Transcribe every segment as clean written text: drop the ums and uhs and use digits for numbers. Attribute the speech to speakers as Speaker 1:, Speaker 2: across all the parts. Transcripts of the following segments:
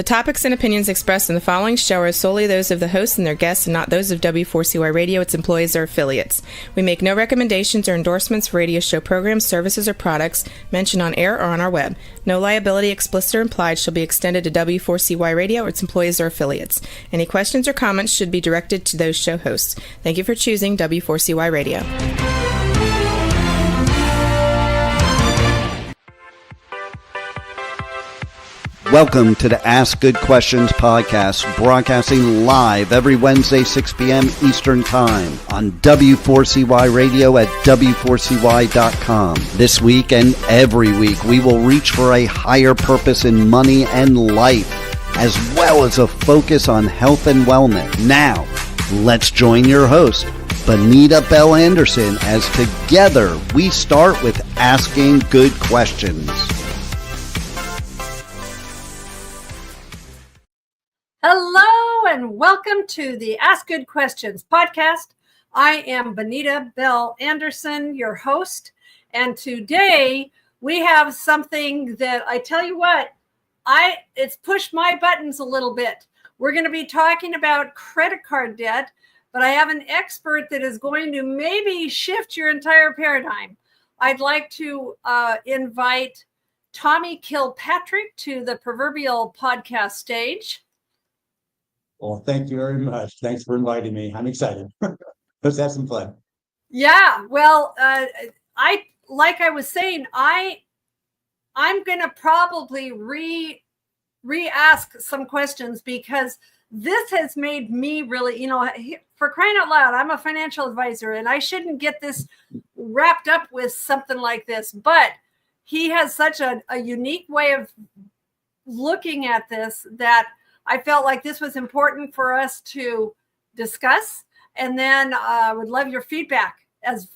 Speaker 1: The topics and opinions expressed in the following show are solely those of the hosts and their guests and not those of W4CY Radio, its employees, or affiliates. We make no recommendations or endorsements for radio show programs, services, or products mentioned on air or on our web. No liability, explicit or implied, shall be extended to W4CY Radio or its employees or affiliates. Any questions or comments should be directed to those show hosts. Thank you for choosing W4CY Radio.
Speaker 2: Welcome to the Ask Good Questions podcast, broadcasting live every Wednesday, 6 p.m. Eastern Time on W4CY Radio at W4CY.com. This week and every week, we will reach for a higher purpose in money and life, as well as a focus on health and wellness. Now, let's join your host, Bonita Bell Anderson, as together we start with Asking Good Questions.
Speaker 3: Hello and welcome to the Ask Good Questions podcast. I am Bonita Bell Anderson, your host, and today we have something that I tell you what, it's pushed my buttons a little bit. We're going to be talking about credit card debt, but I have an expert that is going to maybe shift your entire paradigm. I'd like to invite Tommy Kilpatrick to the proverbial podcast stage.
Speaker 4: Well, thank you very much. Thanks for inviting me. I'm excited. Let's have some fun.
Speaker 3: Yeah, well, like I was saying, I'm going to probably re-ask some questions because this has made me really, for crying out loud, I'm a financial advisor and I shouldn't get this wrapped up with something like this, but he has such a unique way of looking at this that I felt like this was important for us to discuss. And then I would love your feedback as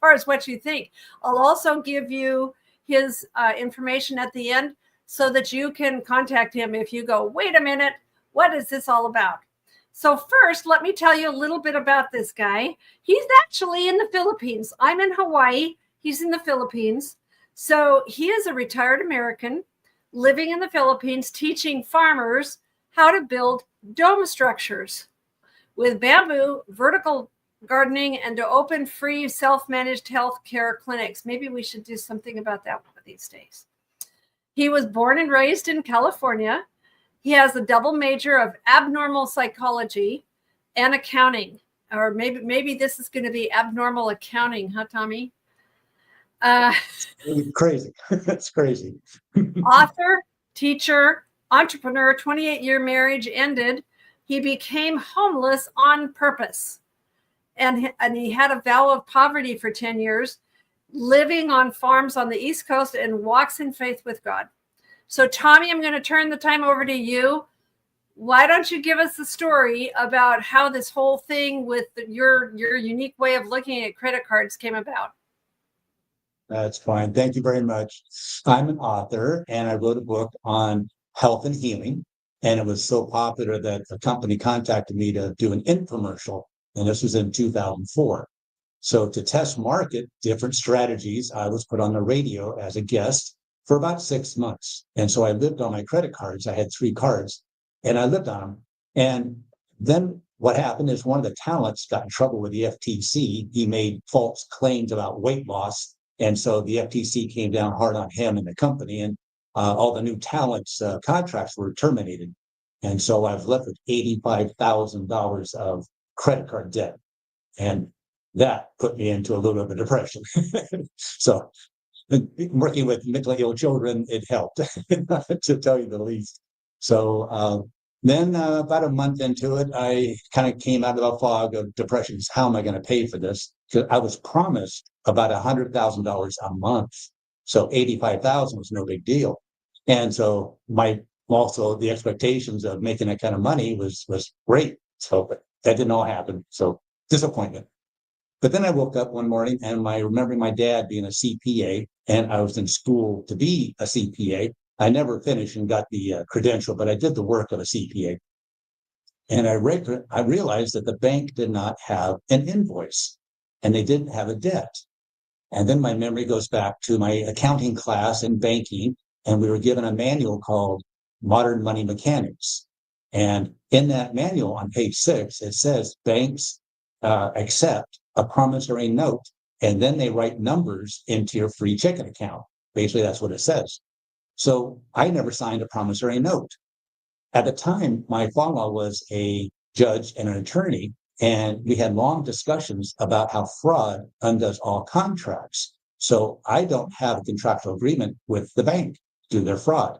Speaker 3: far as what you think. I'll also give you his information at the end so that you can contact him if you go, wait a minute, what is this all about? So first, let me tell you a little bit about this guy. He's actually in the Philippines. I'm in Hawaii. He's in the Philippines. So he is a retired American living in the Philippines, teaching farmers how to build dome structures with bamboo, vertical gardening, and to open free self-managed health care clinics. Maybe we should do something about that one of these days. He was born and raised in California. He has a double major of abnormal psychology and accounting, or maybe this is going to be abnormal accounting, huh, Tommy?
Speaker 4: Crazy. That's crazy.
Speaker 3: Author, teacher, entrepreneur, 28-year marriage ended. He became homeless on purpose. And he had a vow of poverty for 10 years, living on farms on the East Coast, and walks in faith with God. So, Tommy, I'm going to turn the time over to you. Why don't you give us the story about how this whole thing with your unique way of looking at credit cards came about?
Speaker 4: That's fine. Thank you very much. I'm an author, and I wrote a book on health and healing. And it was so popular that a company contacted me to do an infomercial. And this was in 2004. So to test market different strategies, I was put on the radio as a guest for about 6 months. And so I lived on my credit cards. I had 3 cards, and I lived on them. And then what happened is one of the talents got in trouble with the FTC. He made false claims about weight loss. And so the FTC came down hard on him and the company, and all the new talents contracts were terminated. And so I was left with $85,000 of credit card debt. And that put me into a little bit of a depression. So working with mentally ill children, it helped, to tell you the least. So then about a month into it, I kind of came out of a fog of depression. How am I going to pay for this? Because I was promised about $100,000 a month. So $85,000 was no big deal. And so also the expectations of making that kind of money was great. So that didn't all happen. So disappointment. But then I woke up one morning and remembering my dad being a CPA, and I was in school to be a CPA. I never finished and got the credential, but I did the work of a CPA. And I realized that the bank did not have an invoice and they didn't have a debt. And then my memory goes back to my accounting class in banking, and we were given a manual called Modern Money Mechanics. And in that manual on page 6, it says banks accept a promissory note, and then they write numbers into your free checking account. Basically, that's what it says. So I never signed a promissory note. At the time, my father-in-law was a judge and an attorney, and we had long discussions about how fraud undoes all contracts. So I don't have a contractual agreement with the bank to do their fraud.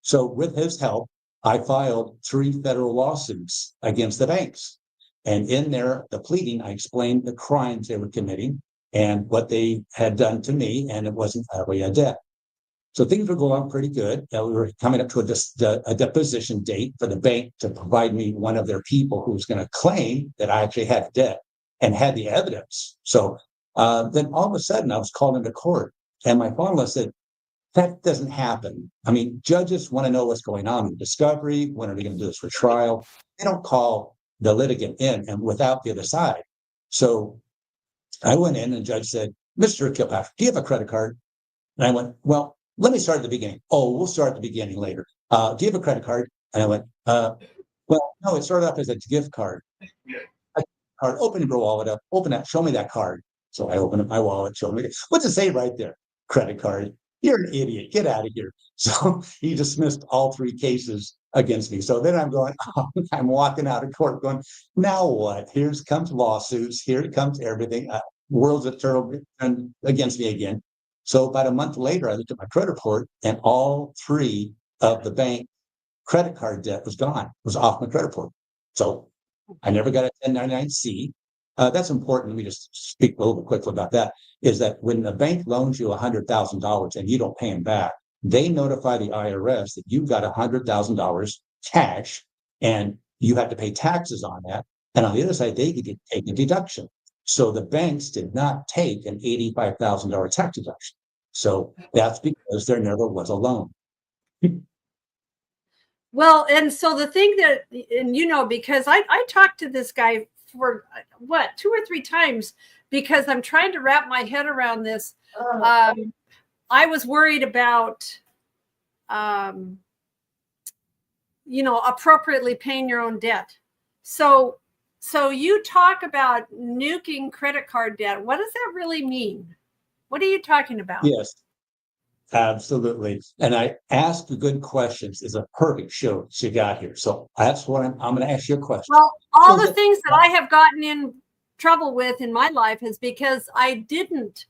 Speaker 4: So with his help, I filed 3 federal lawsuits against the banks. And in there, the pleading, I explained the crimes they were committing and what they had done to me, and it wasn't really a debt. So things were going pretty good. We were coming up to a deposition date for the bank to provide me one of their people who was going to claim that I actually had a debt and had the evidence. So then all of a sudden, I was called into court, and my father-in-law said, that doesn't happen. I mean, judges want to know what's going on in discovery. When are we going to do this for trial? They don't call the litigant in and without the other side. So I went in and the judge said, Mr. Kilpatrick, do you have a credit card? And I went, well, let me start at the beginning. Oh, we'll start at the beginning later. Do you have a credit card? And I went, well, no, it started off as a gift card. Open your wallet up, open that, show me that card. So I opened up my wallet, showed me, what's it say right there? Credit card. You're an idiot. Get out of here. So he dismissed all 3 cases against me. So then I'm going, I'm walking out of court going, now what? Here comes lawsuits. Here comes everything. World's a turtle against me again. So about a month later, I looked at my credit report, and all 3 of the bank credit card debt was gone. It was off my credit report. So I never got a 1099-C. That's important. Let me just speak a little bit quickly about that, is that when the bank loans you $100,000 and you don't pay them back, they notify the IRS that you've got $100,000 cash and you have to pay taxes on that. And on the other side, they could take a deduction. So the banks did not take an $85,000 tax deduction. So that's because there never was a loan.
Speaker 3: Well, and so the thing that, and because I talked to this guy for 2 or 3 times because I'm trying to wrap my head around this. I was worried about, appropriately paying your own debt. So you talk about nuking credit card debt. What does that really mean? What are you talking about?
Speaker 4: Yes, absolutely. And I ask the good questions is a perfect show she got here. So that's what I'm going to ask you a question.
Speaker 3: Well, all the things that I have gotten in trouble with in my life is because I didn't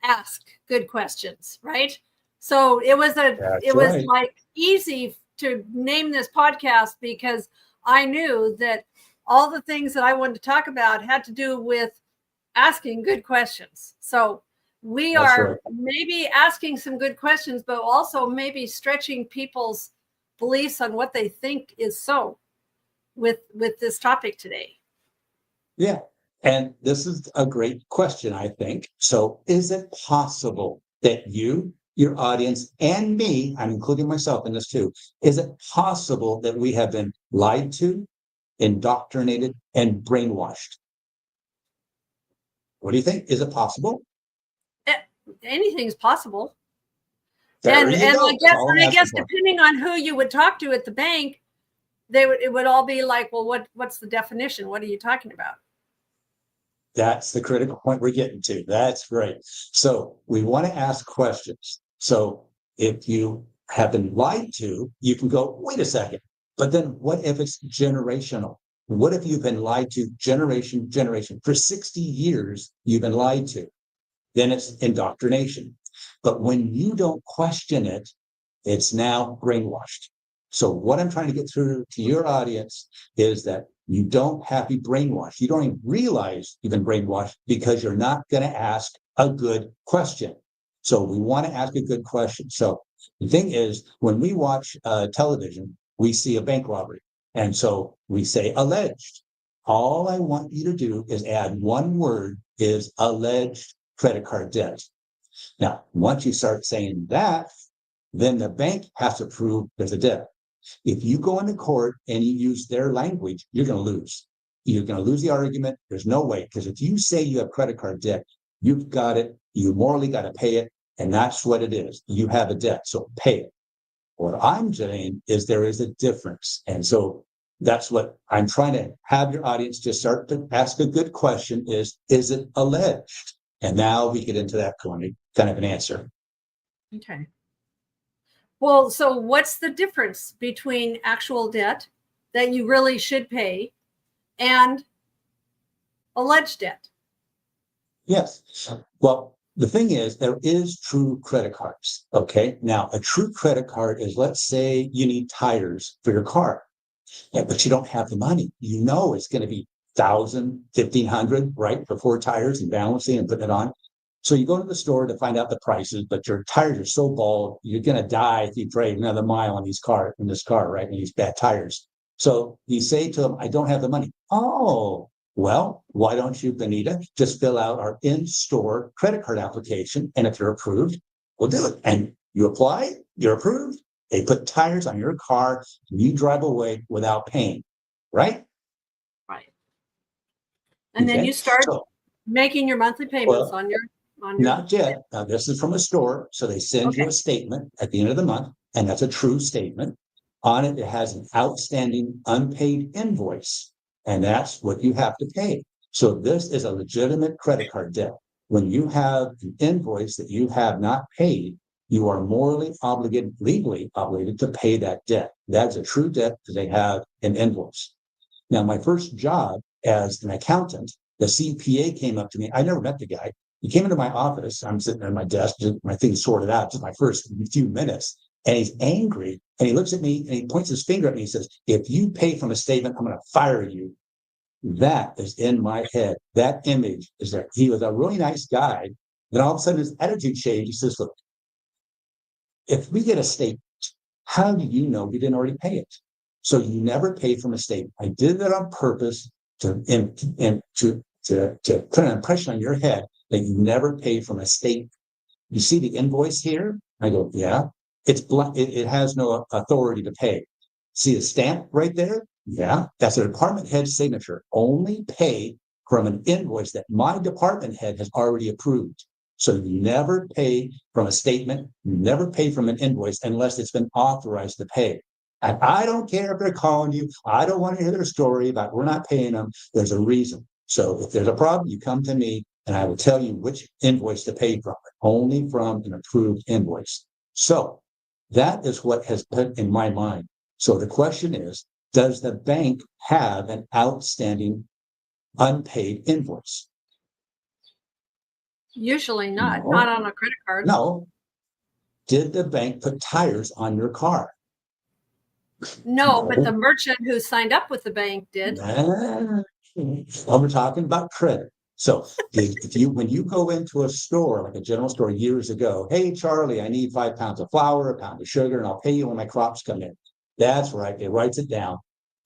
Speaker 3: ask good questions, right? So it was like easy to name this podcast because I knew that all the things that I wanted to talk about had to do with asking good questions. So we are maybe asking some good questions, but also maybe stretching people's beliefs on what they think is so with this topic today.
Speaker 4: Yeah. And this is a great question, I think. So is it possible that you, your audience, and me, I'm including myself in this too, is it possible that we have been lied to, indoctrinated, and brainwashed? What do you think? Is it possible?
Speaker 3: Anything's possible.
Speaker 4: And
Speaker 3: I guess depending on who you would talk to at the bank, it would all be like, well, what's the definition? What are you talking about?
Speaker 4: That's the critical point we're getting to. That's great. So we want to ask questions. So if you have been lied to, you can go, wait a second, but then what if it's generational? What if you've been lied to generation for 60 years, you've been lied to? Then it's indoctrination. But when you don't question it, it's now brainwashed. So what I'm trying to get through to your audience is that you don't have to be brainwashed. You don't even realize you've been brainwashed because you're not going to ask a good question. So we want to ask a good question. So the thing is, when we watch television, we see a bank robbery. And so we say alleged. All I want you to do is add one word, is alleged credit card debt. Now, once you start saying that, then the bank has to prove there's a debt. If you go into court and you use their language, you're going to lose. You're going to lose the argument. There's no way. Because if you say you have credit card debt, you've got it. You morally got to pay it. And that's what it is. You have a debt. So pay it. What I'm saying is there is a difference. And so that's what I'm trying to have your audience just start to ask a good question is it alleged? And now we get into that kind of an answer.
Speaker 3: Okay. Well, so what's the difference between actual debt that you really should pay and alleged debt?
Speaker 4: Yes. Well, the thing is, there is true credit cards. Okay. Now, a true credit card is, let's say you need tires for your car, but you don't have the money. You know it's going to be 1,000, 1,500, right, for 4 tires and balancing and putting it on. So you go to the store to find out the prices, but your tires are so bald, you're going to die if you drive another mile in this car, right, in these bad tires. So you say to them, I don't have the money. Oh, well, why don't you, Bonita, just fill out our in-store credit card application, and if you're approved, we'll do it. And you apply, you're approved, they put tires on your car, and you drive away without paying, right?
Speaker 3: Right. And then you start making your monthly payments on your
Speaker 4: not yet. Now, this is from a store, so they send you a statement at the end of the month, and that's a true statement. On it, it has an outstanding unpaid invoice, and that's what you have to pay. So this is a legitimate credit card debt. When you have an invoice that you have not paid, you are morally obligated, legally obligated to pay that debt. That's a true debt because they have an invoice. Now, my first job as an accountant, the CPA came up to me. I never met the guy. He came into my office. I'm sitting at my desk, my things sorted out, just my first few minutes. And he's angry. And he looks at me and he points his finger at me and says, if you pay from a statement, I'm going to fire you. That is in my head. That image is there. He was a really nice guy. Then all of a sudden his attitude changed. He says, look, if we get a statement, how do you know we didn't already pay it? So you never pay from a statement. I did that on purpose to put an impression on your head that you never pay from a statement. You see the invoice here? I go, yeah. It's blank. It has no authority to pay. See the stamp right there? Yeah. That's a department head signature. Only pay from an invoice that my department head has already approved. So you never pay from a statement. You never pay from an invoice unless it's been authorized to pay. And I don't care if they're calling you. I don't want to hear their story about we're not paying them. There's a reason. So if there's a problem, you come to me and I will tell you which invoice to pay from, only from an approved invoice. So that is what has put in my mind. So the question is, does the bank have an outstanding unpaid invoice?
Speaker 3: Usually not. No. Not on a credit card.
Speaker 4: No. Did the bank put tires on your car?
Speaker 3: No, but the merchant who signed up with the bank did.
Speaker 4: Well, we're talking about credit. So when you go into a store, like a general store years ago, hey, Charlie, I need 5 pounds of flour, 1 pound of sugar, and I'll pay you when my crops come in. That's right. It writes it down.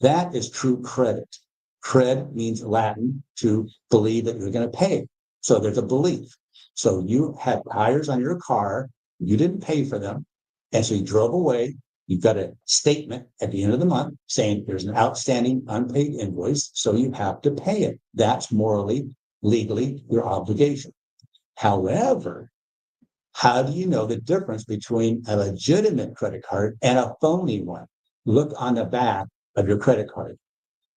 Speaker 4: That is true credit. Cred means Latin to believe that you're going to pay. So there's a belief. So you had tires on your car. You didn't pay for them. And so you drove away. You've got a statement at the end of the month saying there's an outstanding unpaid invoice. So you have to pay it. That's morally, legally your obligation. However, how do you know the difference between a legitimate credit card and a phony one? Look on the back of your credit card.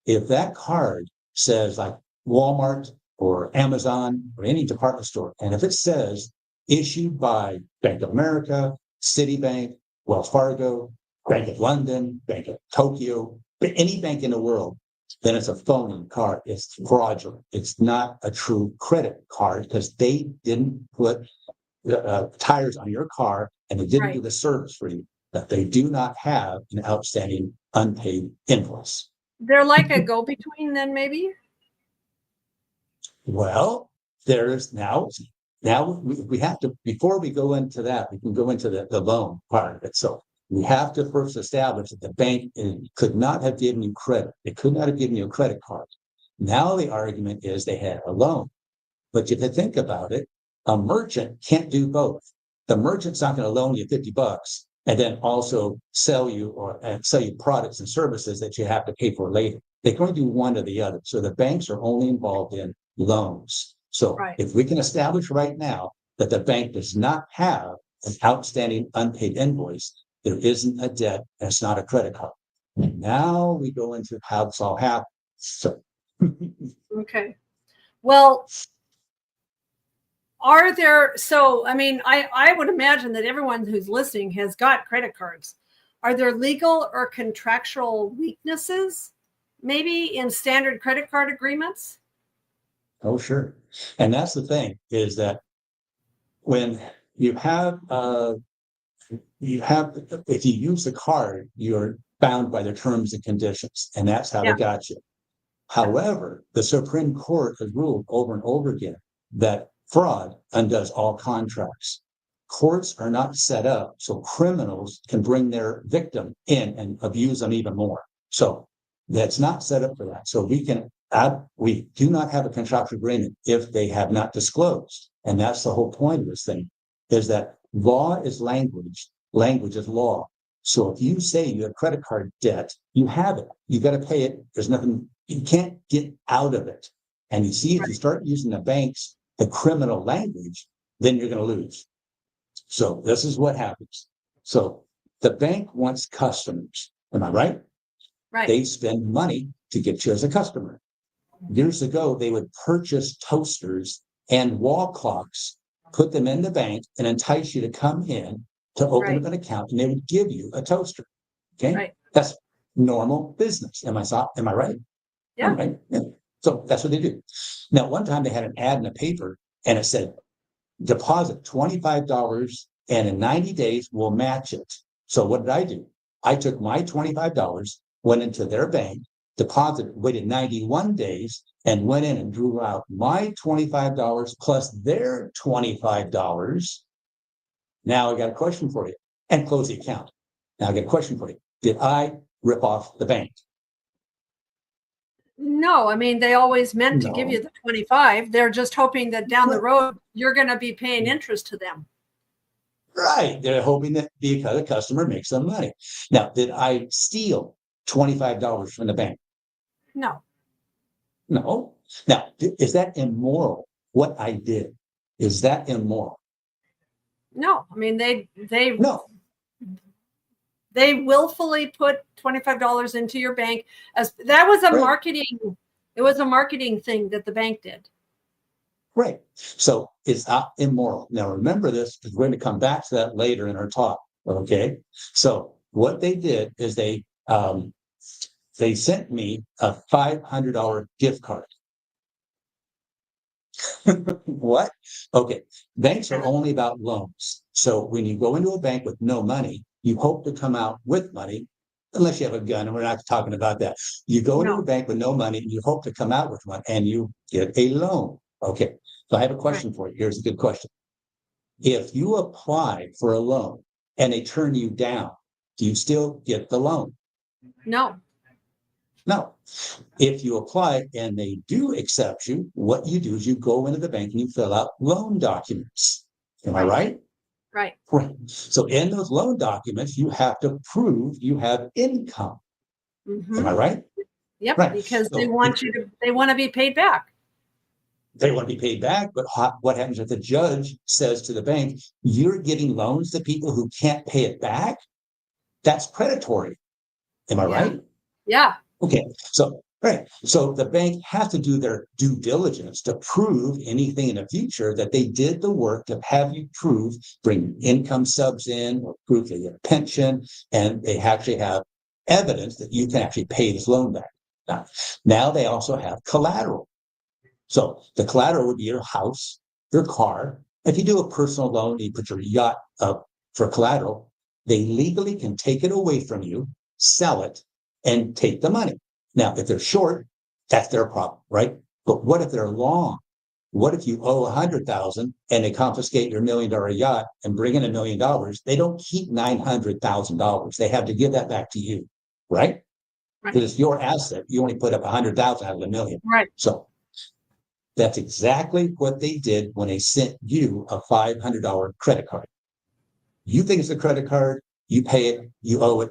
Speaker 4: If that card says like Walmart or Amazon or any department store, and if it says issued by Bank of America, Citibank, Wells Fargo, Bank of London, Bank of Tokyo, any bank in the world, then it's a phony card. It's fraudulent. It's not a true credit card because they didn't put tires on your car and they didn't do the service for you. That they do not have an outstanding unpaid invoice.
Speaker 3: They're like a go-between then maybe?
Speaker 4: Well, there's now we have to, before we go into that, we can go into the loan part of it. So we have to first establish that the bank could not have given you credit. It could not have given you a credit card. Now the argument is they had a loan. But if you think about it, a merchant can't do both. The merchant's not going to loan you $50 and then also sell you products and services that you have to pay for later. They're going to do one or the other. So the banks are only involved in loans. So if we can establish right now that the bank does not have an outstanding unpaid invoice, there isn't a debt, and it's not a credit card. And now we go into how this all happens. So,
Speaker 3: Okay. Well, are there, so, I mean, I would imagine that everyone who's listening has got credit cards. Are there legal or contractual weaknesses, maybe in standard credit card agreements?
Speaker 4: oh, sure. And that's the thing, is that when you have, if you use the card, you're bound by the terms and conditions, and that's how
Speaker 3: Yeah.
Speaker 4: they got you. However, the Supreme Court has ruled over and over again that fraud undoes all contracts. Courts are not set up so criminals can bring their victim in and abuse them even more. So that's not set up for that. So we do not have a contractual agreement if they have not disclosed. And that's the whole point of this thing, is that law is language, language is law. So if you say you have credit card debt, you have it. You got to pay it. There's nothing, you can't get out of it. And you see, if you start using the banks, the criminal language, then you're going to lose. So this is what happens. So the bank wants customers. Am I right?
Speaker 3: Right.
Speaker 4: They spend money to get you as a customer. Years ago, they would purchase toasters and wall clocks, put them in the bank, and entice you to come in to open up an account, and they would give you a toaster. Okay,
Speaker 3: Right.
Speaker 4: That's normal business. Am I right?
Speaker 3: Yeah.
Speaker 4: Right. Yeah. So that's what they do. Now, one time they had an ad in the paper, and it said, deposit $25, and in 90 days we'll match it. So what did I do? I took my $25, went into their bank, deposited, waited 91 days, and went in and drew out my $25 plus their $25. Now I got a question for you, and close the account. Now I got a question for you. Did I rip off the bank?
Speaker 3: No, I mean, they always meant to give
Speaker 4: No.
Speaker 3: you the 25. They're just hoping that down the road, you're going to be paying interest to them.
Speaker 4: Right. They're hoping that because the customer makes some money. Now, did I steal $25 from the bank?
Speaker 3: No.
Speaker 4: No. Now, is that immoral? What I did, is that immoral?
Speaker 3: No. I mean, they
Speaker 4: No.
Speaker 3: they willfully put $25 into your bank, as that was a
Speaker 4: Right.
Speaker 3: marketing. It was a marketing thing that the bank did.
Speaker 4: Right. So it's not immoral. Now, remember this, because we're going to come back to that later in our talk. Okay. So what they did is they sent me a $500 gift card. What? Okay. Banks are only about loans. So when you go into a bank with no money, you hope to come out with money, unless you have a gun, and we're not talking about that. You go into a bank with no money, and you hope to come out with one, and you get a loan. Okay. So I have a question for you. Here's a good question. If you apply for a loan and they turn you down, do you still get the loan?
Speaker 3: No.
Speaker 4: No. If you apply and they do accept you, what you do is you go into the bank and you fill out loan documents. Am I right?
Speaker 3: Right.
Speaker 4: Right. So in those loan documents, you have to prove you have income.
Speaker 3: Mm-hmm.
Speaker 4: Am I right?
Speaker 3: Yep.
Speaker 4: Right.
Speaker 3: Because
Speaker 4: So
Speaker 3: they want to be paid back.
Speaker 4: They want to be paid back, but what happens if the judge says to the bank, you're giving loans to people who can't pay it back? That's predatory. Am I right?
Speaker 3: Yeah.
Speaker 4: Okay. So, right. So the bank has to do their due diligence to prove anything in the future that they did the work to have you prove, bring income subs in or prove they get a pension, and they actually have evidence that you can actually pay this loan back. Now they also have collateral. So the collateral would be your house, your car. If you do a personal loan, you put your yacht up for collateral, they legally can take it away from you, sell it, and take the money. Now, if they're short, that's their problem, right? But what if they're long? What if you owe $100,000 and they confiscate your $1 million yacht and bring in $1 million? They don't keep $900,000. They have to give that back to you, right? Because it's your asset. You only put up $100,000 out of $1 million.
Speaker 3: Right.
Speaker 4: So that's exactly what they did when they sent you a $500 credit card. You think it's a credit card, you pay it, you owe it.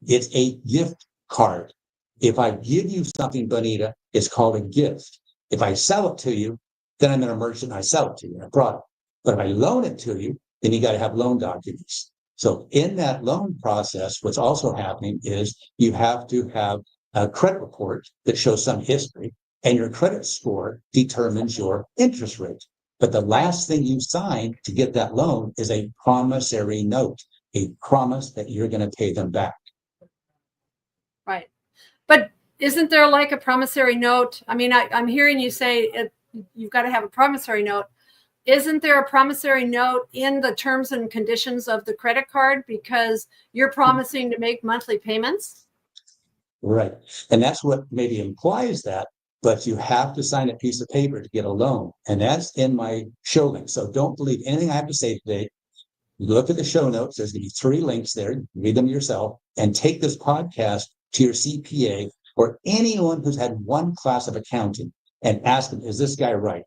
Speaker 4: It's a gift card. If I give you something, Bonita, it's called a gift. If I sell it to you, then I'm a merchant and I sell it to you, a product. But if I loan it to you, then you got to have loan documents. So in that loan process, what's also happening is you have to have a credit report that shows some history, and your credit score determines your interest rate. But the last thing you sign to get that loan is a promissory note, a promise that you're going to pay them back.
Speaker 3: Right. But isn't there like a promissory note? I mean, I'm hearing you say you've got to have a promissory note. Isn't there a promissory note in the terms and conditions of the credit card because you're promising to make monthly payments?
Speaker 4: Right. And that's what maybe implies that, but you have to sign a piece of paper to get a loan. And that's in my show link. So don't believe anything I have to say today. Look at the show notes. There's going to be 3 links there. Read them yourself and take this podcast to your CPA or anyone who's had one class of accounting and ask them, is this guy right?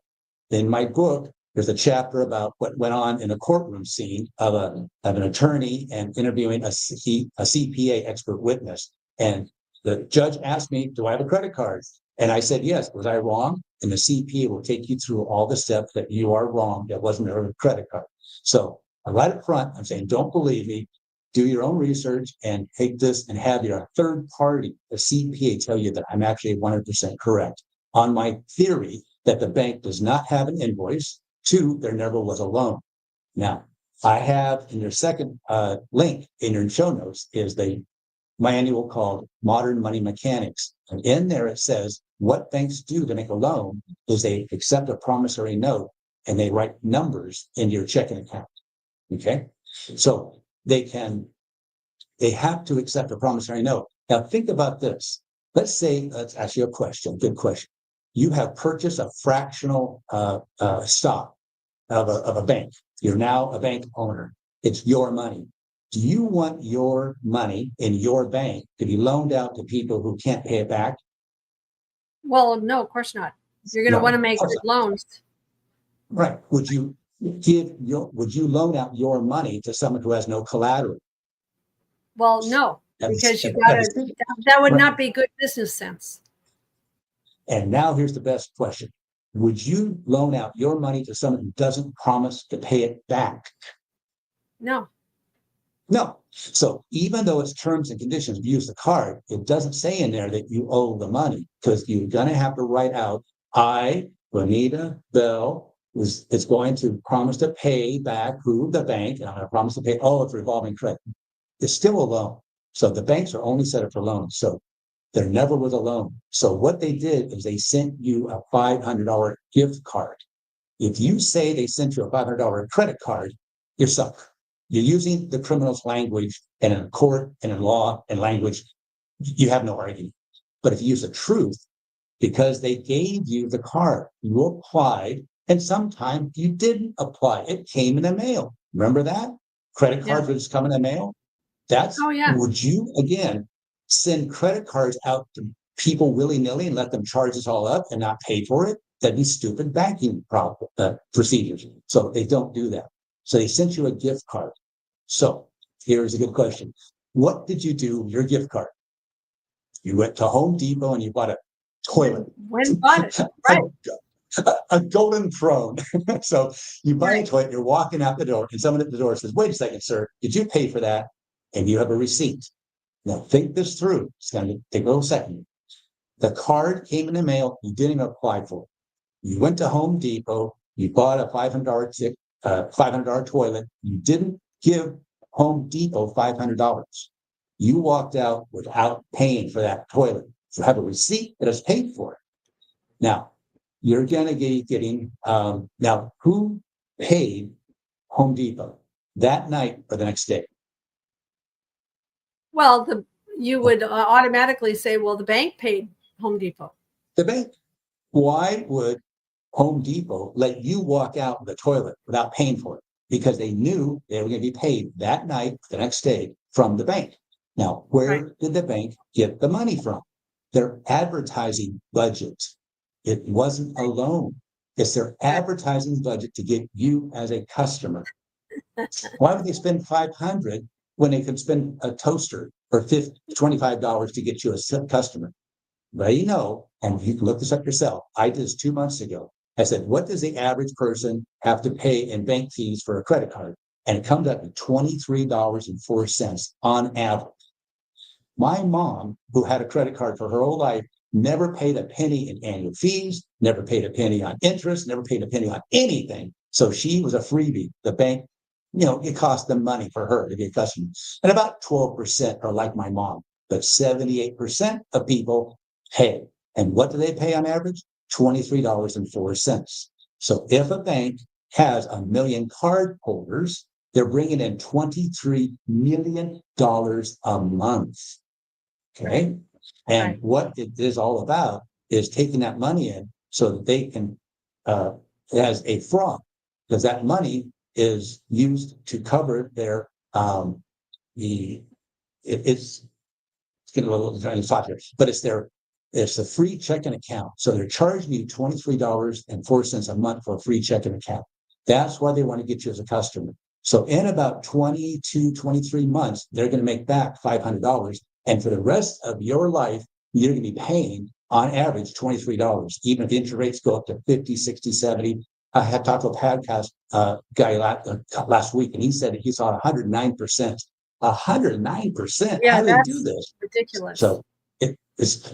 Speaker 4: In my book, there's a chapter about what went on in a courtroom scene of an attorney and interviewing a CPA expert witness. And the judge asked me, do I have a credit card? And I said, yes. Was I wrong? And the CPA will take you through all the steps that you are wrong. That wasn't a credit card. So right up front, I'm saying, don't believe me. Do your own research and take this and have your third party, a CPA, tell you that I'm actually 100% correct on my theory that the bank does not have an invoice. 2, there never was a loan. Now, I have in your second link in your show notes is the manual called Modern Money Mechanics. And in there it says what banks do to make a loan is they accept a promissory note and they write numbers into your checking account. Okay. So they have to accept a promissory note. Now think about this. Let's say, that's actually a question, good question. You have purchased a fractional stock of a bank. You're now a bank owner. It's your money. Do you want your money in your bank to be loaned out to people who can't pay it back?
Speaker 3: Well, no, of course not. You're going to want to make good loans.
Speaker 4: Right. Would you loan out your money to someone who has no collateral?
Speaker 3: Well, no, because that would not be good business sense.
Speaker 4: And now here's the best question. Would you loan out your money to someone who doesn't promise to pay it back?
Speaker 3: No.
Speaker 4: No. So even though it's terms and conditions, use the card, it doesn't say in there that you owe the money because you're going to have to write out, I, Bonita, Bell, it's going to promise to pay back who? The bank. And I'm going to promise to pay, it's revolving credit. It's still a loan. So the banks are only set up for loans. So there never was a loan. So what they did is they sent you a $500 gift card. If you say they sent you a $500 credit card, you're stuck. You're using the criminal's language, and in court and in law and language, you have no argument. But if you use the truth, because they gave you the card, you applied, and sometimes you didn't apply. It came in the mail. Remember that? Credit cards would just come in the mail. Would you, again, send credit cards out to people willy-nilly and let them charge us all up and not pay for it? That'd be stupid banking procedures. So they don't do that. So they sent you a gift card. So here's a good question. What did you do with your gift card? You went to Home Depot and you bought a toilet.
Speaker 3: When bought it? Right.
Speaker 4: A golden throne. So you buy a toilet, you're walking out the door, and someone at the door says, wait a second, sir, did you pay for that? And you have a receipt. Now think this through. It's going to take a little second. The card came in the mail. You didn't even apply for it. You went to Home Depot. You bought a $500 toilet. You didn't give Home Depot $500. You walked out without paying for that toilet. You have a receipt that is paid for it. Now, you're going to be getting, now who paid Home Depot that night or the next day?
Speaker 3: Well, you would automatically say, well, the bank paid Home Depot.
Speaker 4: The bank. Why would Home Depot let you walk out the toilet without paying for it? Because they knew they were going to be paid that night, the next day, from the bank. Now, where did the bank get the money from? Their advertising budget. It wasn't a loan. It's their advertising budget to get you as a customer. Why would they spend $500 when they could spend a toaster for $25 to get you a customer? Well, you know, and you can look this up yourself. I did this 2 months ago. I said, what does the average person have to pay in bank fees for a credit card? and it comes up to $23.04 on average. My mom, who had a credit card for her whole life, never paid a penny in annual fees, never paid a penny on interest, never paid a penny on anything. So she was a freebie. The bank, it cost them money for her to be a customer. And about 12% are like my mom, but 78% of people pay. And what do they pay on average? $23.04. So if a bank has 1 million card holders, they're bringing in $23 million a month. Okay. And what it is all about is taking that money in so that they can, as a fraud, because that money is used to cover their, it's getting a little trying to talk here, but it's a free checking account. So they're charging you $23.04 a month for a free checking account. That's why they want to get you as a customer. So in about 22, 23 months, they're going to make back $500. And for the rest of your life, you're going to be paying on average $23, even if the interest rates go up to 50, 60, 70. I had talked to a podcast guy last week, and he said that he saw 109%. 109%.
Speaker 3: Yeah,
Speaker 4: how do they do this?
Speaker 3: Ridiculous.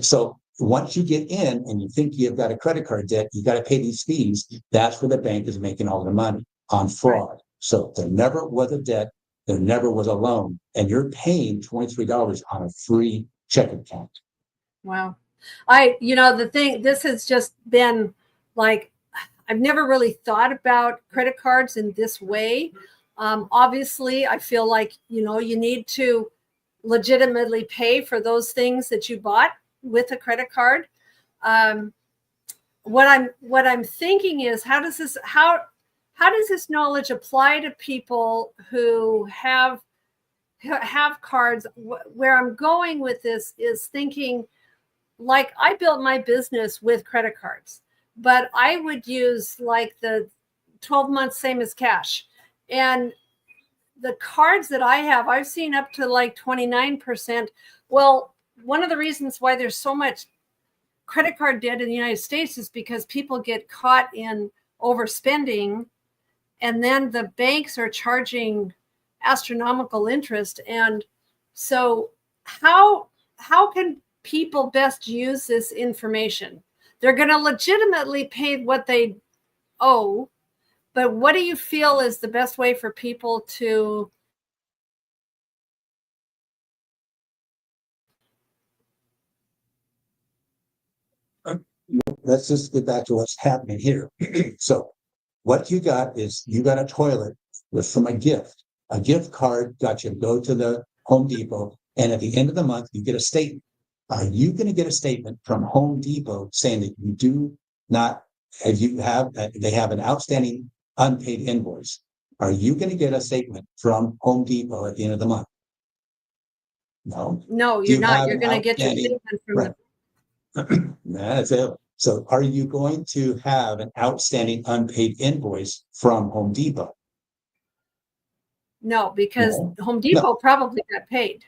Speaker 4: So once you get in and you think you've got a credit card debt, you got to pay these fees. That's where the bank is making all the money on fraud. Right. So there never was a debt. There never was a loan. And you're paying $23 on a free checking account.
Speaker 3: Wow. This has just been like, I've never really thought about credit cards in this way. Obviously, I feel like, you need to legitimately pay for those things that you bought with a credit card. What I'm thinking is, how does this knowledge apply to people who have cards? Where I'm going with this is thinking, like, I built my business with credit cards, but I would use like the 12 months same as cash. And the cards that I have, I've seen up to like 29%. Well, one of the reasons why there's so much credit card debt in the United States is because people get caught in overspending, and then the banks are charging astronomical interest. And so how can people best use this information? They're going to legitimately pay what they owe, but what do you feel is the best way for people to
Speaker 4: let's just get back to what's happening here. So what you got is you got a toilet from a gift. A gift card got you to go to the Home Depot, and at the end of the month, you get a statement. Are you going to get a statement from Home Depot saying that you do not, they have an outstanding unpaid invoice? Are you going to get a statement from Home Depot at the end of the month? No.
Speaker 3: No, you're not. You're going to get your statement from
Speaker 4: That's it. So are you going to have an outstanding unpaid invoice from Home Depot?
Speaker 3: No, because Home Depot probably got paid.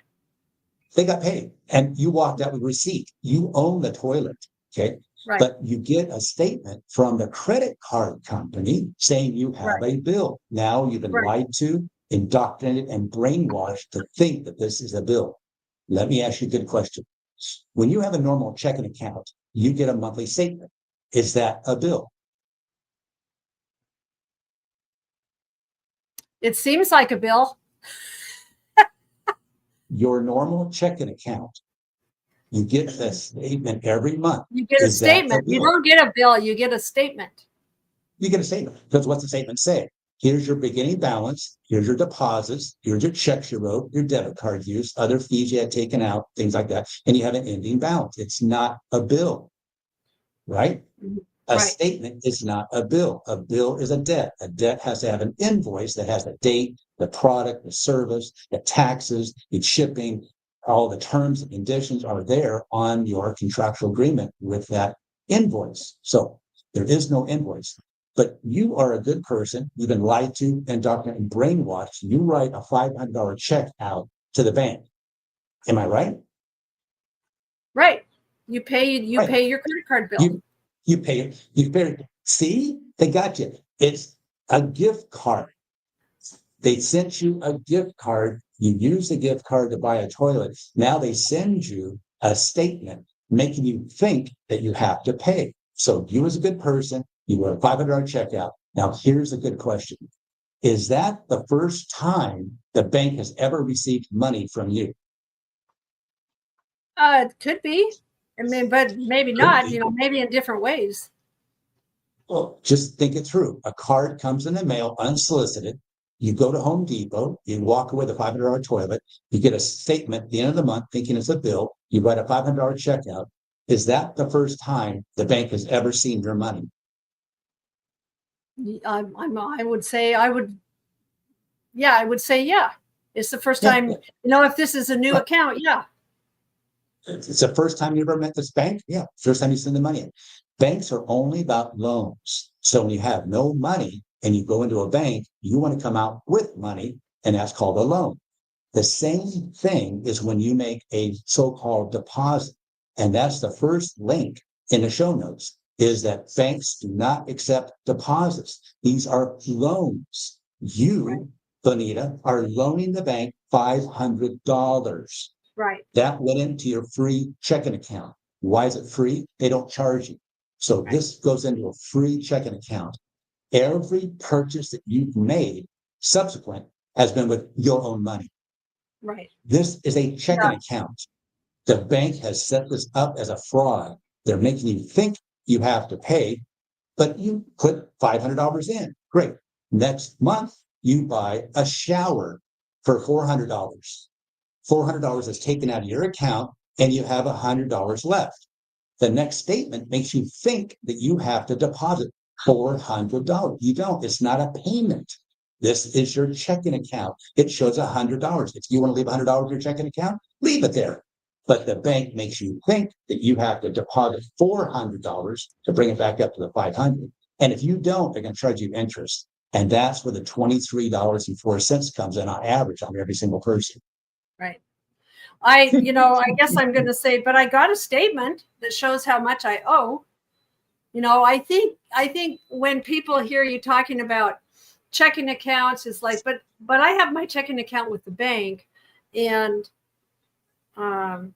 Speaker 4: They got paid, and you walked out with a receipt. You own the toilet, okay?
Speaker 3: Right.
Speaker 4: But you get a statement from the credit card company saying you have a bill. Now you've been lied to, indoctrinated, and brainwashed to think that this is a bill. Let me ask you a good question. When you have a normal checking account, you get a monthly statement. Is that a bill?
Speaker 3: It seems like a bill.
Speaker 4: Your normal checking account, you get a statement every month.
Speaker 3: You get a statement. You don't get a bill. You get a statement.
Speaker 4: You get a statement. Because what's the statement say? Here's your beginning balance. Here's your deposits. Here's your checks you wrote, your debit card use, other fees you had taken out, things like that. And you have an ending balance. It's not a bill, right?
Speaker 3: Mm-hmm.
Speaker 4: A statement is not a bill. A bill is a debt. A debt has to have an invoice that has the date, the product, the service, the taxes, the shipping, all the terms and conditions are there on your contractual agreement with that invoice. So there is no invoice. But you are a good person. You've been lied to, indoctrinated, and brainwashed. You write a $500 check out to the bank. Am I right?
Speaker 3: Right. You pay your credit card bill.
Speaker 4: You pay it. You pay it. See, they got you. It's a gift card. They sent you a gift card. You use the gift card to buy a toilet. Now they send you a statement making you think that you have to pay. So you as a good person, you were a $500 checkout. Now here's a good question. Is that the first time the bank has ever received money from you?
Speaker 3: It could be. I mean, but maybe not,
Speaker 4: be.
Speaker 3: Maybe in different ways.
Speaker 4: Well, just think it through. A card comes in the mail unsolicited. You go to Home Depot, you walk away with a $500 toilet, you get a statement at the end of the month thinking it's a bill, you write a $500 checkout. Is that the first time the bank has ever seen your money?
Speaker 3: I would say I would say. It's the first time, if this is a new account,
Speaker 4: It's the first time you ever met this bank? Yeah, first time you send the money in. Banks are only about loans. So when you have no money and you go into a bank, you want to come out with money, and that's called a loan. The same thing is when you make a so-called deposit. And that's the first link in the show notes, is that banks do not accept deposits. These are loans. You, Bonita, are loaning the bank $500.
Speaker 3: right.
Speaker 4: That went into your free checking account. Why is it free? They don't charge you. So this goes into a free checking account. Every purchase that you've made subsequent has been with your own money.
Speaker 3: Right.
Speaker 4: This is a checking account. The bank has set this up as a fraud. They're making you think you have to pay, but you put $500 in. Great. Next month, you buy a shower for $400. $400 is taken out of your account and you have $100 left. The next statement makes you think that you have to deposit $400. You don't. It's not a payment. This is your checking account. It shows $100. If you want to leave $100 in your checking account, leave it there. But the bank makes you think that you have to deposit $400 to bring it back up to the $500. And if you don't, they're going to charge you interest. And that's where the $23.04 comes in on average on every single person.
Speaker 3: Right. I guess I'm going to say, but I got a statement that shows how much I owe. I think when people hear you talking about checking accounts, it's like, but I have my checking account with the bank, and I'm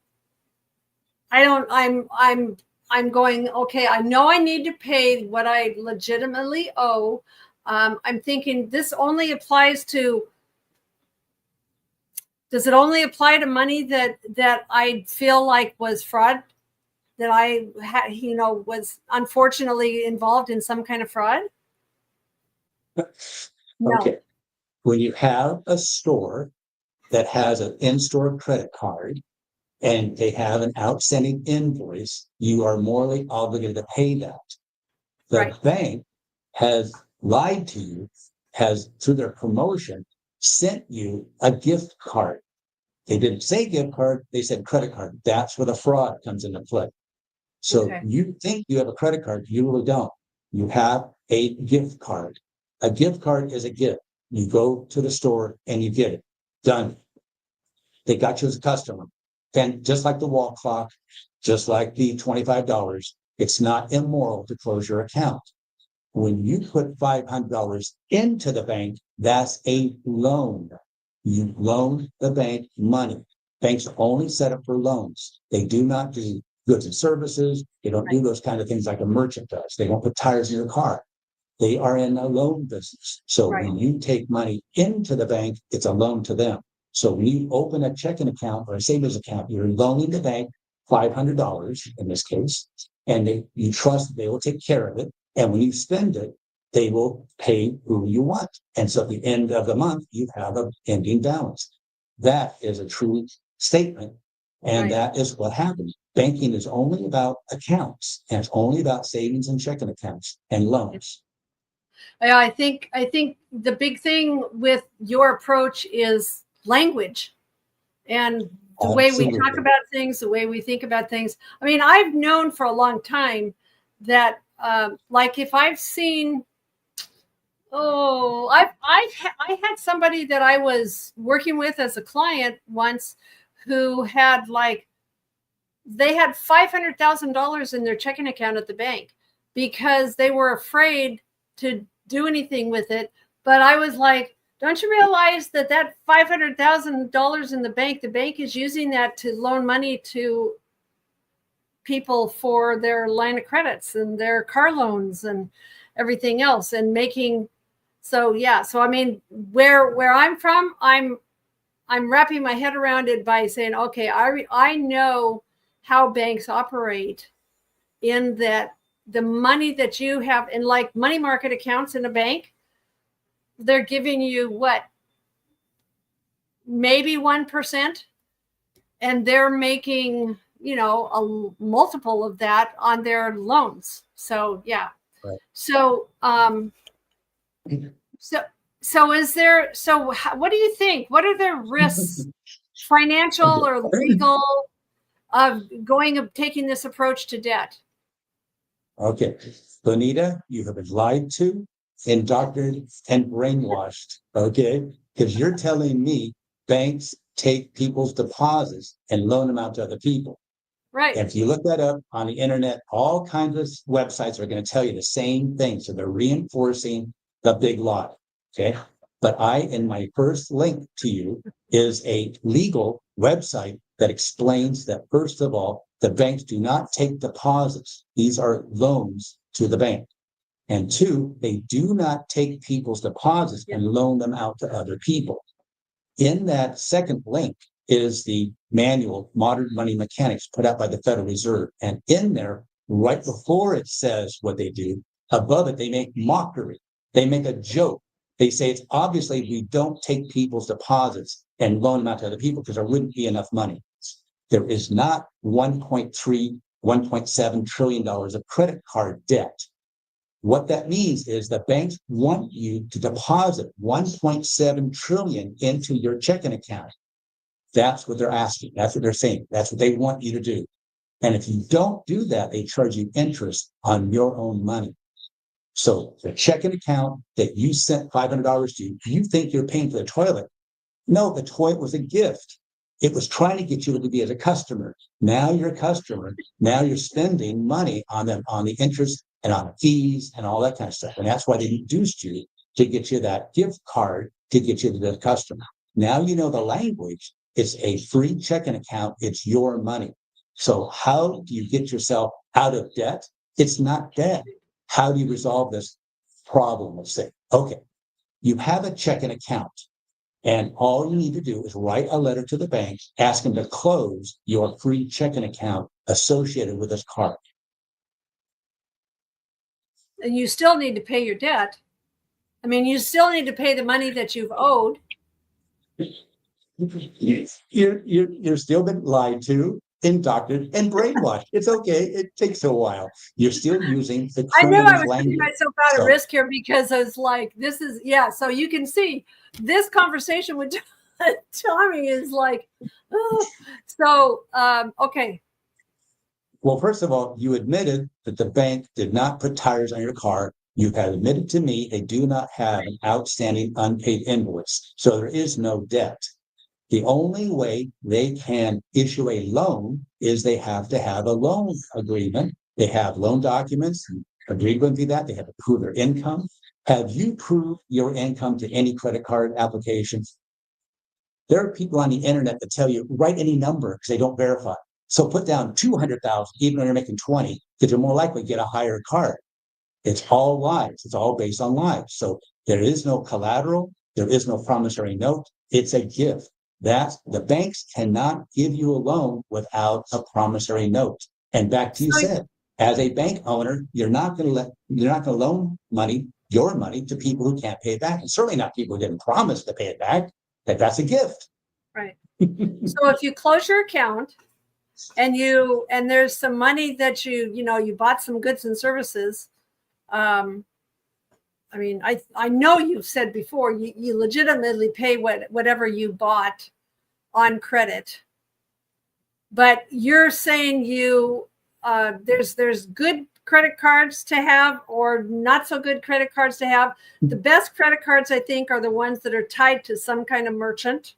Speaker 3: going, okay, I know I need to pay what I legitimately owe. I'm thinking this only applies to. Does it only apply to money that I feel like was fraud, that I had, was unfortunately involved in some kind of fraud? No.
Speaker 4: Okay. When you have a store that has an in-store credit card and they have an outstanding invoice, you are morally obligated to pay that. The bank has lied to you, has, through their promotion, sent you a gift card. They didn't say gift card, they said credit card. That's where the fraud comes into play. So you think you have a credit card, you really don't. You have a gift card. A gift card is a gift. You go to the store and you get it. Done. They got you as a customer. And just like the wall clock, just like the $25, it's not immoral to close your account. When you put $500 into the bank, that's a loan. You loan the bank money. Banks are only set up for loans. They do not do goods and services. They don't do those kind of things like a merchant does. They don't put tires in your car. They are in a loan business. So when you take money into the bank, it's a loan to them. So when you open a checking account or a savings account, you're loaning the bank $500 in this case, and you trust that they will take care of it. And when you spend it, they will pay who you want. And so at the end of the month, you have an ending balance. That is a true statement. And that is what happens. Banking is only about accounts, and it's only about savings and checking accounts and loans.
Speaker 3: I think the big thing with your approach is language and the way we talk about things, the way we think about things. I mean, I've known for a long time that, like, if I've seen, I had somebody that I was working with as a client once who had, like, they had $500,000 in their checking account at the bank because they were afraid to do anything with it. But I was like, Don't you realize that $500,000 in the bank is using that to loan money to people for their line of credits and their car loans and everything else, and making, so I mean, where I'm from, I'm wrapping my head around it by saying, okay, I know how banks operate, in that the money that you have in like money market accounts in a bank, they're giving you what, maybe 1%, and they're making, a multiple of that on their loans. So yeah.
Speaker 4: Right.
Speaker 3: So what do you think? What are the risks, financial or legal, of taking this approach to debt?
Speaker 4: Okay. Bonita, you have been lied to, indoctrinated, and brainwashed. Okay. Because you're telling me banks take people's deposits and loan them out to other people.
Speaker 3: Right.
Speaker 4: And if you look that up on the internet, all kinds of websites are going to tell you the same thing. So they're reinforcing the big lie. Okay. But in my first link to you is a legal website that explains that, first of all, the banks do not take deposits. These are loans to the bank. And two, they do not take people's deposits and loan them out to other people. In that second link is the manual, Modern Money Mechanics, put out by the Federal Reserve. And in there, right before it says what they do, above it, they make mockery. They make a joke. They say it's obviously we don't take people's deposits and loan them out to other people because there wouldn't be enough money. There is not $1.3, $1.7 trillion of credit card debt. What that means is the banks want you to deposit 1.7 trillion into your checking account. That's what they're asking. That's what they're saying. That's what they want you to do. And if you don't do that, they charge you interest on your own money. So the checking account that you sent $500 to, you think you're paying for the toilet. No, the toilet was a gift. It was trying to get you to be as a customer. Now you're a customer. Now you're spending money on them, on the interest and on the fees and all that kind of stuff. And that's why they induced you to get you that gift card to get you to the customer. Now you know the language. It's a free checking account. It's your money. So how do you get yourself out of debt? It's not debt. How do you resolve this problem? Let's say, okay, you have a checking account. And all you need to do is write a letter to the bank, ask them to close your free checking account associated with this card.
Speaker 3: And you still need to pay your debt. I mean, you still need to pay the money that you've owed.
Speaker 4: You're still been lied to, indoctrinated, and brainwashed. It's okay. It takes a while. You're still using the
Speaker 3: I knew I was
Speaker 4: language.
Speaker 3: putting myself out of risk here, because I was like, this is, so you can see this conversation with Tommy is like, okay.
Speaker 4: Well, first of all, you admitted that the bank did not put tires on your car. You have admitted to me they do not have an outstanding unpaid invoice. So there is no debt. The only way they can issue a loan is they have to have a loan agreement. They have loan documents, agreement to that. They have to prove their income. Have you proved your income to any credit card applications? There are people on the internet that tell you, write any number because they don't verify. So put down 200,000, even though you're making 20, because you're more likely to get a higher card. It's all lies. It's all based on lies. So there is no collateral. There is no promissory note. It's a gift. The banks cannot give you a loan without a promissory note. And back to you said, as a bank owner, you're not going to loan your money to people who can't pay it back, and certainly not people who didn't promise to pay it back. That's a gift.
Speaker 3: Right. So if you close your account and there's some money that you bought some goods and services. I mean, I know you've said before, you legitimately pay whatever you bought on credit, but you're saying there's good credit cards to have or not so good credit cards to have. The best credit cards, I think, are the ones that are tied to some kind of merchant.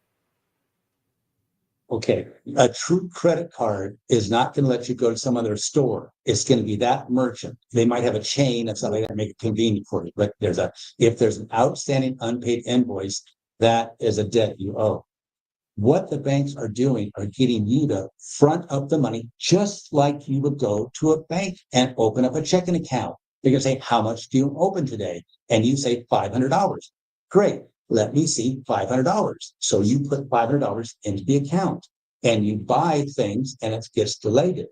Speaker 4: Okay, a true credit card is not going to let you go to some other store. It's going to be that merchant. They might have a chain of something that make it convenient for you, but if there's an outstanding unpaid invoice, that is a debt you owe. What the banks are doing are getting you to front up the money, just like you would go to a bank and open up a checking account. They're going to say, how much do you open today? And you say $500. Great. Let me see $500. So you put $500 into the account and you buy things and it gets delayed. It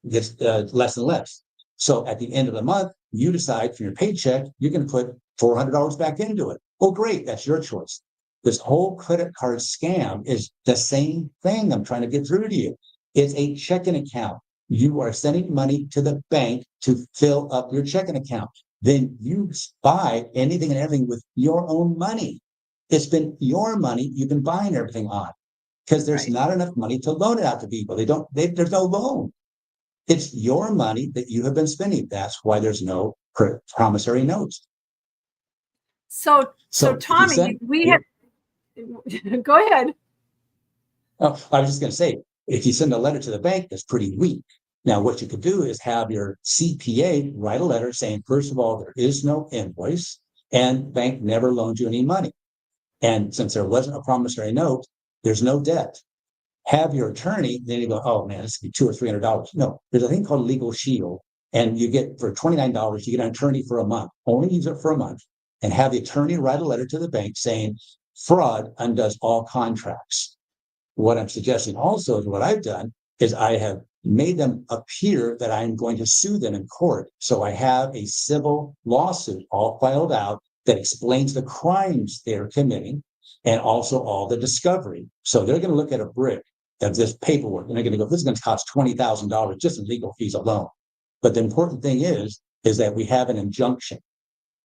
Speaker 4: gets less and less. So at the end of the month, you decide from your paycheck, you're going to put $400 back into it. Oh, great. That's your choice. This whole credit card scam is the same thing I'm trying to get through to you. It's a checking account. You are sending money to the bank to fill up your checking account. Then you buy anything and everything with your own money. It's been your money you've been buying everything on because there's not enough money to loan it out to people. There's no loan. It's your money that you have been spending. That's why there's no promissory notes.
Speaker 3: So Tommy, go ahead.
Speaker 4: Oh, I was just going to say, if you send a letter to the bank, that's pretty weak. Now, what you could do is have your CPA write a letter saying, first of all, there is no invoice and the bank never loaned you any money. And since there wasn't a promissory note, there's no debt. Have your attorney, then you go, oh man, this could be $200 or $300. No, there's a thing called Legal Shield. And you get for $29, you get an attorney for a month. Only use it for a month. And have the attorney write a letter to the bank saying, fraud undoes all contracts. What I'm suggesting also is what I've done is I have made them appear that I'm going to sue them in court. So I have a civil lawsuit all filed out that explains the crimes they're committing and also all the discovery. So they're going to look at a brick of this paperwork and they're going to go, this is going to cost $20,000 just in legal fees alone. But the important thing is that we have an injunction.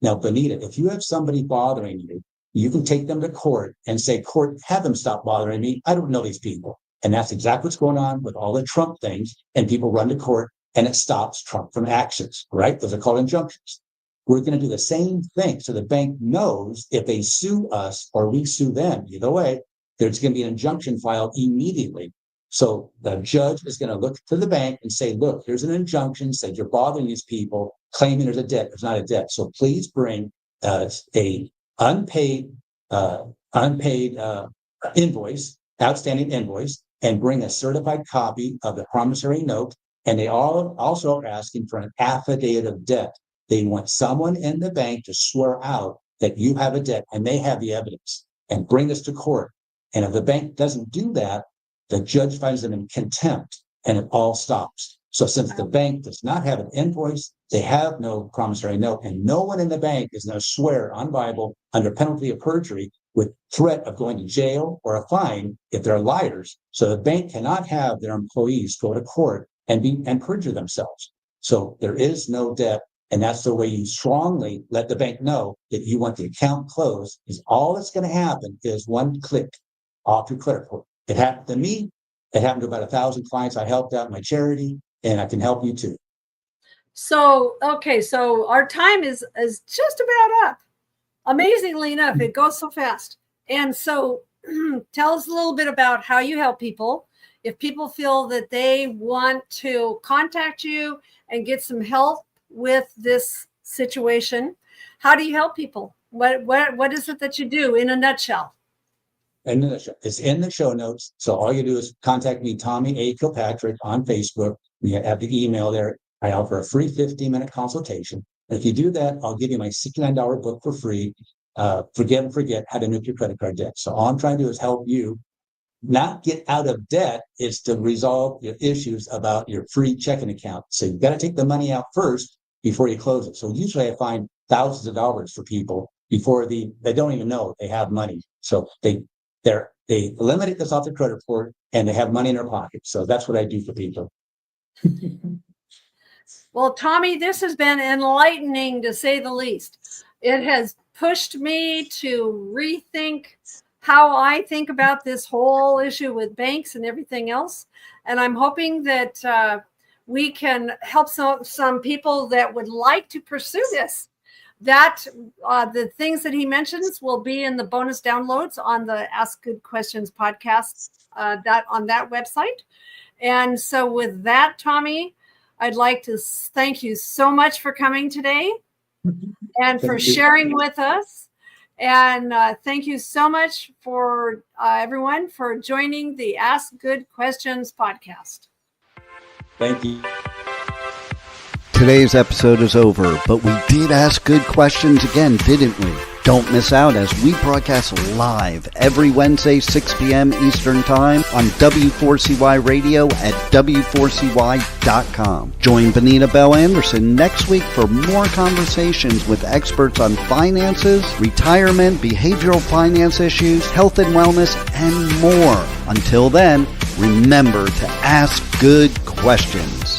Speaker 4: Now, Bonita, if you have somebody bothering you, you can take them to court and say, court, have them stop bothering me. I don't know these people. And that's exactly what's going on with all the Trump things. And people run to court and it stops Trump from actions, right? Those are called injunctions. We're going to do the same thing. So the bank knows if they sue us or we sue them, either way, there's going to be an injunction filed immediately. So the judge is going to look to the bank and say, look, here's an injunction, said you're bothering these people, claiming there's a debt. There's not a debt. So please bring a unpaid invoice, outstanding invoice, and bring a certified copy of the promissory note. And they all also are asking for an affidavit of debt. They want someone in the bank to swear out that you have a debt and they have the evidence and bring us to court. And if the bank doesn't do that, the judge finds them in contempt and it all stops. So since the bank does not have an invoice, they have no promissory note, and no one in the bank is going to swear on Bible under penalty of perjury with threat of going to jail or a fine if they're liars. So the bank cannot have their employees go to court and perjure themselves. So there is no debt. And that's the way you strongly let the bank know that you want the account closed, is all that's going to happen is one click off your credit report. It happened to me. It happened to about 1,000 clients I helped out in my charity, and I can help you too.
Speaker 3: So, okay. So our time is just about up. Amazingly enough, it goes so fast. And so tell us a little bit about how you help people. If people feel that they want to contact you and get some help with this situation, how do you help people? What is it that you do in a nutshell?
Speaker 4: It's in the show notes. So all you do is contact me, Tommy A. Kilpatrick, on Facebook. We have the email there. I offer a free 15-minute consultation. And if you do that, I'll give you my $69 book for free. Forget and Forget How to Nuke Your Credit Card Debt. So all I'm trying to do is help you not get out of debt, is to resolve your issues about your free checking account. So you've got to take the money out first before you close it. So usually I find thousands of dollars for people before they don't even know they have money. So they eliminate this off their credit report and they have money in their pocket. So that's what I do for people.
Speaker 3: Well, Tommy, this has been enlightening to say the least. It has pushed me to rethink how I think about this whole issue with banks and everything else. And I'm hoping that we can help some people that would like to pursue this. that the things that he mentions will be in the bonus downloads on the Ask Good Questions podcast that on that website. And so with that, Tommy, I'd like to thank you so much for coming today and for sharing with us. And thank you so much for everyone for joining the Ask Good Questions podcast.
Speaker 4: Thank you.
Speaker 2: Today's episode is over, but we did ask good questions again, didn't we? Don't miss out as we broadcast live every Wednesday, 6 p.m. Eastern Time on W4CY Radio at W4CY.com. Join Bonita Bell Anderson next week for more conversations with experts on finances, retirement, behavioral finance issues, health and wellness, and more. Until then, remember to ask good questions.